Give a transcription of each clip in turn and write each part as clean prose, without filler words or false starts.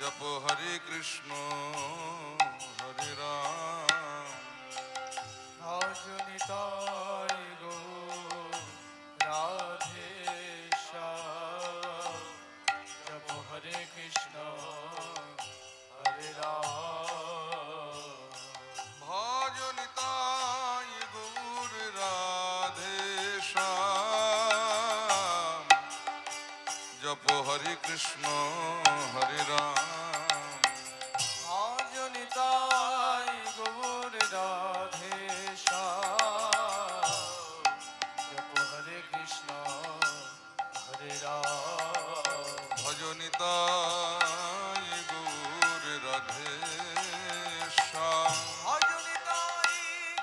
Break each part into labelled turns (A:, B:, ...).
A: जप हरे कृष्ण हरे राम
B: भज निताय गौर राधे श्याम जप हरे कृष्ण हरे राम
A: भज निताय गौर राधे श्याम जप हरे कृष्ण हरे राम
B: भज निताय गौर राधे श्याम जप हरे कृष्ण हरे राम
A: भज निताय गौर राधे श्याम
B: भज निताय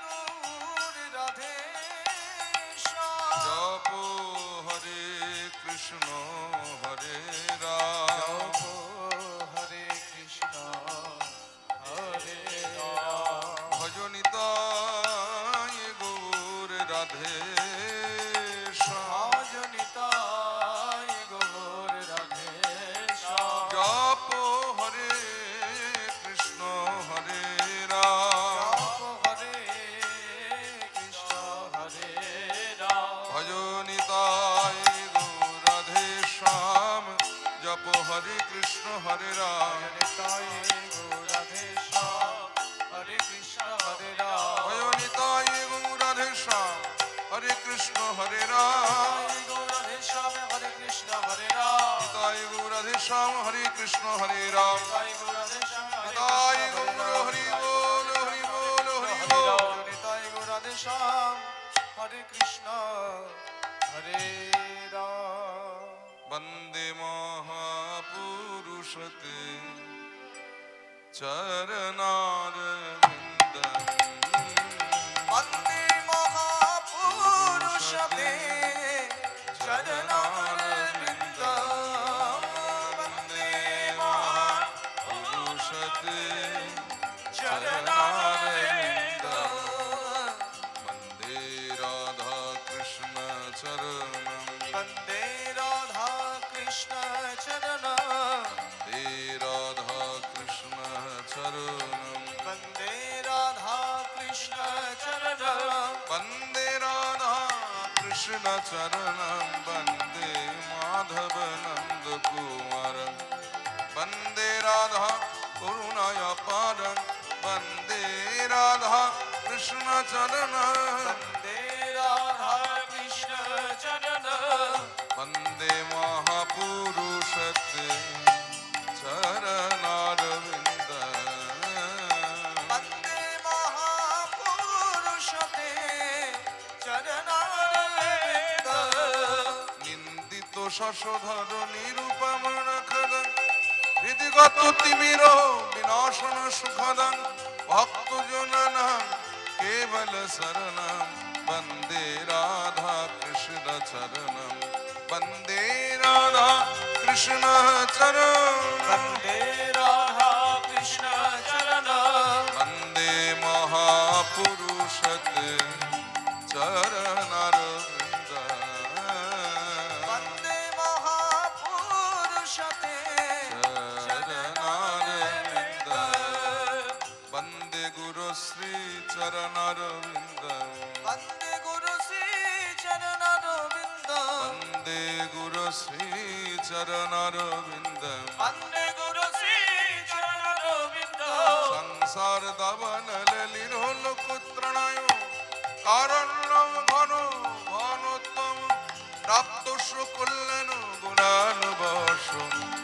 B: गौर राधे श्याम
A: जप हरे कृष्ण हरे राम
B: जप हरे कृष्ण हरे राम
A: भज निताय गौर राधे श्याम
B: भज निताय गौर राधे श्याम
A: जप हरे कृष्ण हरे राम
B: जप हरे कृष्ण हरे राम
A: भज निताय गौर राधे श्याम जप हरे कृष्ण हरे राम
B: निताय गौर राधे श्याम हरे कृष्ण हरे राम
A: भज निताय गौर राधे श्याम हरे कृष्ण हरे राम
B: गौर राधे श्याम हरे कृष्ण हरे राम
A: निताय गौर राधे श्याम हरे कृष्ण हरे राम
B: निताय गौर राधे श्याम
A: निताय गौर हरि बोल हरि बोल हरि बोल
B: निताय गौर राधे श्याम हरे कृष्ण हरे राम
A: वन्दे महापुरुषते चरणारविन्दम्
B: वन्दे महापुरुषते चरणारविन्द वन्दे
A: पुरुषते
B: चरणारविन्द
A: वन्दे राधा कृष्ण चरणं
B: वन्दे राधा कृष्ण चरण
A: वन्दे राधा कृष्ण चरणं
B: वन्दे राधा कृष्ण चरण
A: वन्दे राधा कृष्ण चरणं वन्दे माधव नन्द कुमारं वन्दे राधा करुणायापारं वन्दे राधा कृष्ण चरणं
B: वन्दे राधा कृष्ण चरण
A: वन्दे महापुरुषते चरणारविन्द
B: वन्दे महापुरुषते चरणारविन्द
A: निन्दितो शशधर निरुपम नखदं हृदिगत तिमिर विनाशन सुखदं भक्तजननं केवल शरणं वन्दे राधा कृष्ण चरणं वन्दे राधा कृष्ण चरणं
B: वन्दे राधा कृष्ण चरण
A: वन्दे महापुरुषते चरणारविन्द
B: वन्दे महापुरुषते
A: चरणारविन्द वन्दे गुरुश्री चरणारविन्द
B: वन्दे गुरु श्री चरणारविन्द
A: वन्दे गुरुश्री चरणारविन्द
B: वन्दे गुरु श्री चरणारविन्द
A: संसार दावन लीलोल कुत्रणाय कारणं घन घनोत्तम प्राप्त कल्याण गुणानुबश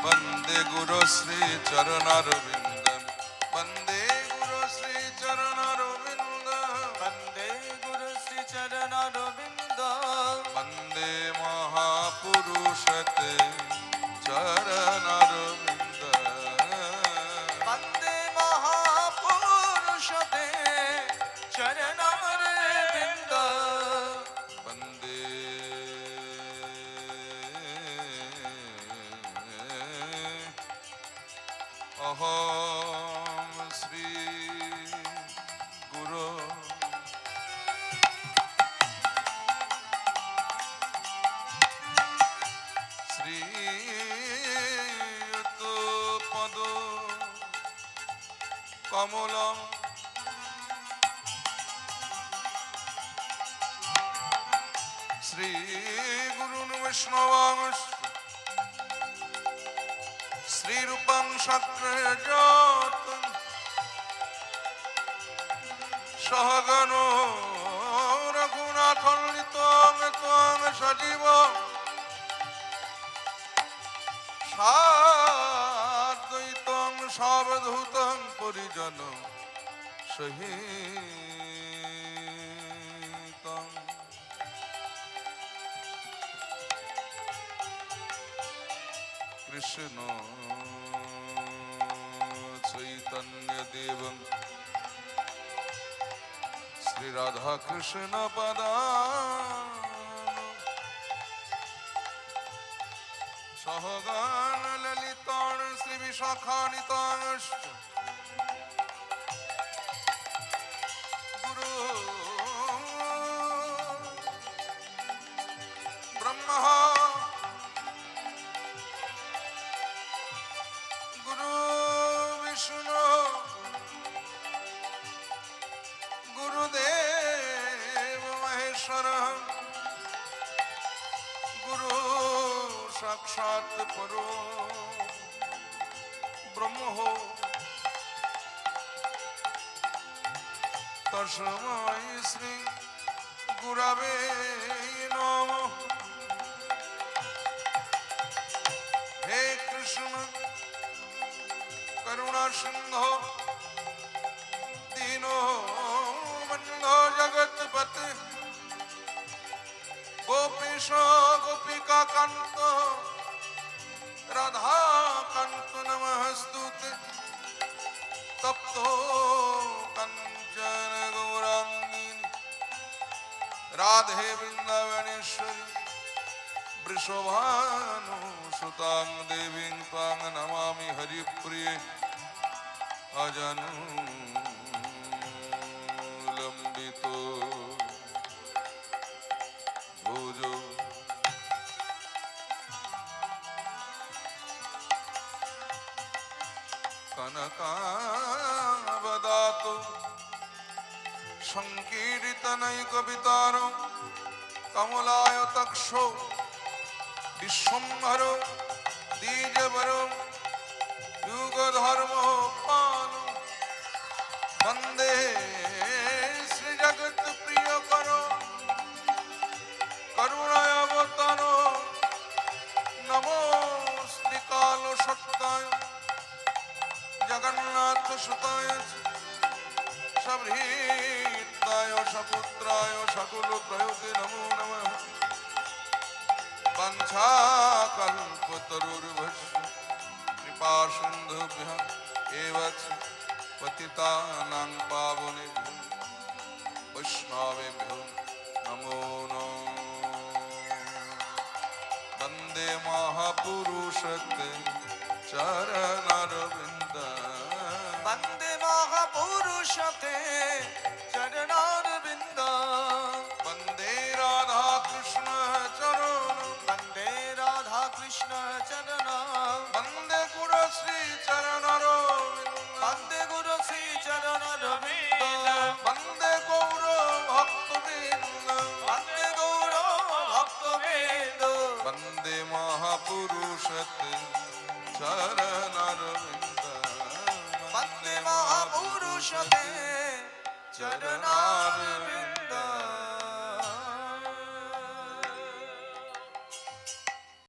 A: वन्दे गुरुश्री चरणारविन्द वन्दे गुरुश्री चरणारविन्द
B: वन्दे गुरु श्री चरणारविन्द
A: वन्दे महापुरुषते चरणारविन्द
B: वन्दे महापुरुषते चरणारविन्द
A: वन्दे अहं श्री गुरो श्रीयुत पदो কমলম শ্রী গুরুন বৈষ্ণবাংশ শ্রীরূপং শক্রজাত সহগণ রঘুনাথং ত্বং সজীব সাদ্বৈতং সাবধূতং পরিজন সহিতং কৃষ্ণ চৈতন্য দেবং শ্রী রাধা কৃষ্ণ পদা সহগান ললিতান শ্রী বিশাখানিতাংশ্চ গুরু ব্রহ্মা গুরু বিষ্ণু গুরুদেব মহেশ্বর গুরু সাক্ষাৎ পরো ব্রহ্ম তস্मै শ্রী গুরবে নমঃ। হে কৃষ্ণ করুণা সিন্ধু দীনো বন্ধো জগৎপতে গোপীশ গোপিকা কান্ত রাধা কান্ত নমস্তুতে তপ্ত কাঞ্চন গৌরাঙ্গিনী রাধে বৃন্দাবনেশ্বরী বৃষভানু সুতাং দেবীং ত্বাং নমামি হরিপ্রিয়ে অজনুলম্বিত ভুজো কনকাবদাতো সংকীর্তনৈকবিতার কমলায়তক্ষো বিশ্বম্ভর দ্বিজবর যুগধর্ম পাল বন্দে শ্রীজগৎ প্রিয় কর করুণাবতার নমো শ্রীকাল সত্যায় জগন্নাথ সুতায় সভৃতায় সপুত্রায় সকল ত্রয়োতে নমো নমঃ। বাঞ্ছাকল্পতরুর্ভশ্য কৃপা সিন্ধুভ্যঃ এব চ পতিতানাং পাবনেভ্যো বৈষ্ণবেভ্যো নমো নমঃ। বন্দে মহাপুরুষতে চরণারবিন্দ
B: বন্দে মহাপুরুষতে চরণারবিন্দ
A: বন্দে রাধা কৃষ্ণ চরণ
B: বন্দে রাধা কৃষ্ণ চরণ
A: বন্দে গুরু শ্রী চরণারবিন্দ
B: বন্দে গুরু শ্রী চরণারবিন্দ
A: বন্দে গৌর ভক্তবৃন্দ
B: বন্দে গৌর ভক্তবৃন্দ
A: বন্দে মহাপুরুষতে চরণারবিন্দ
B: বন্দে মহাপুরুষতে চরণারবিন্দ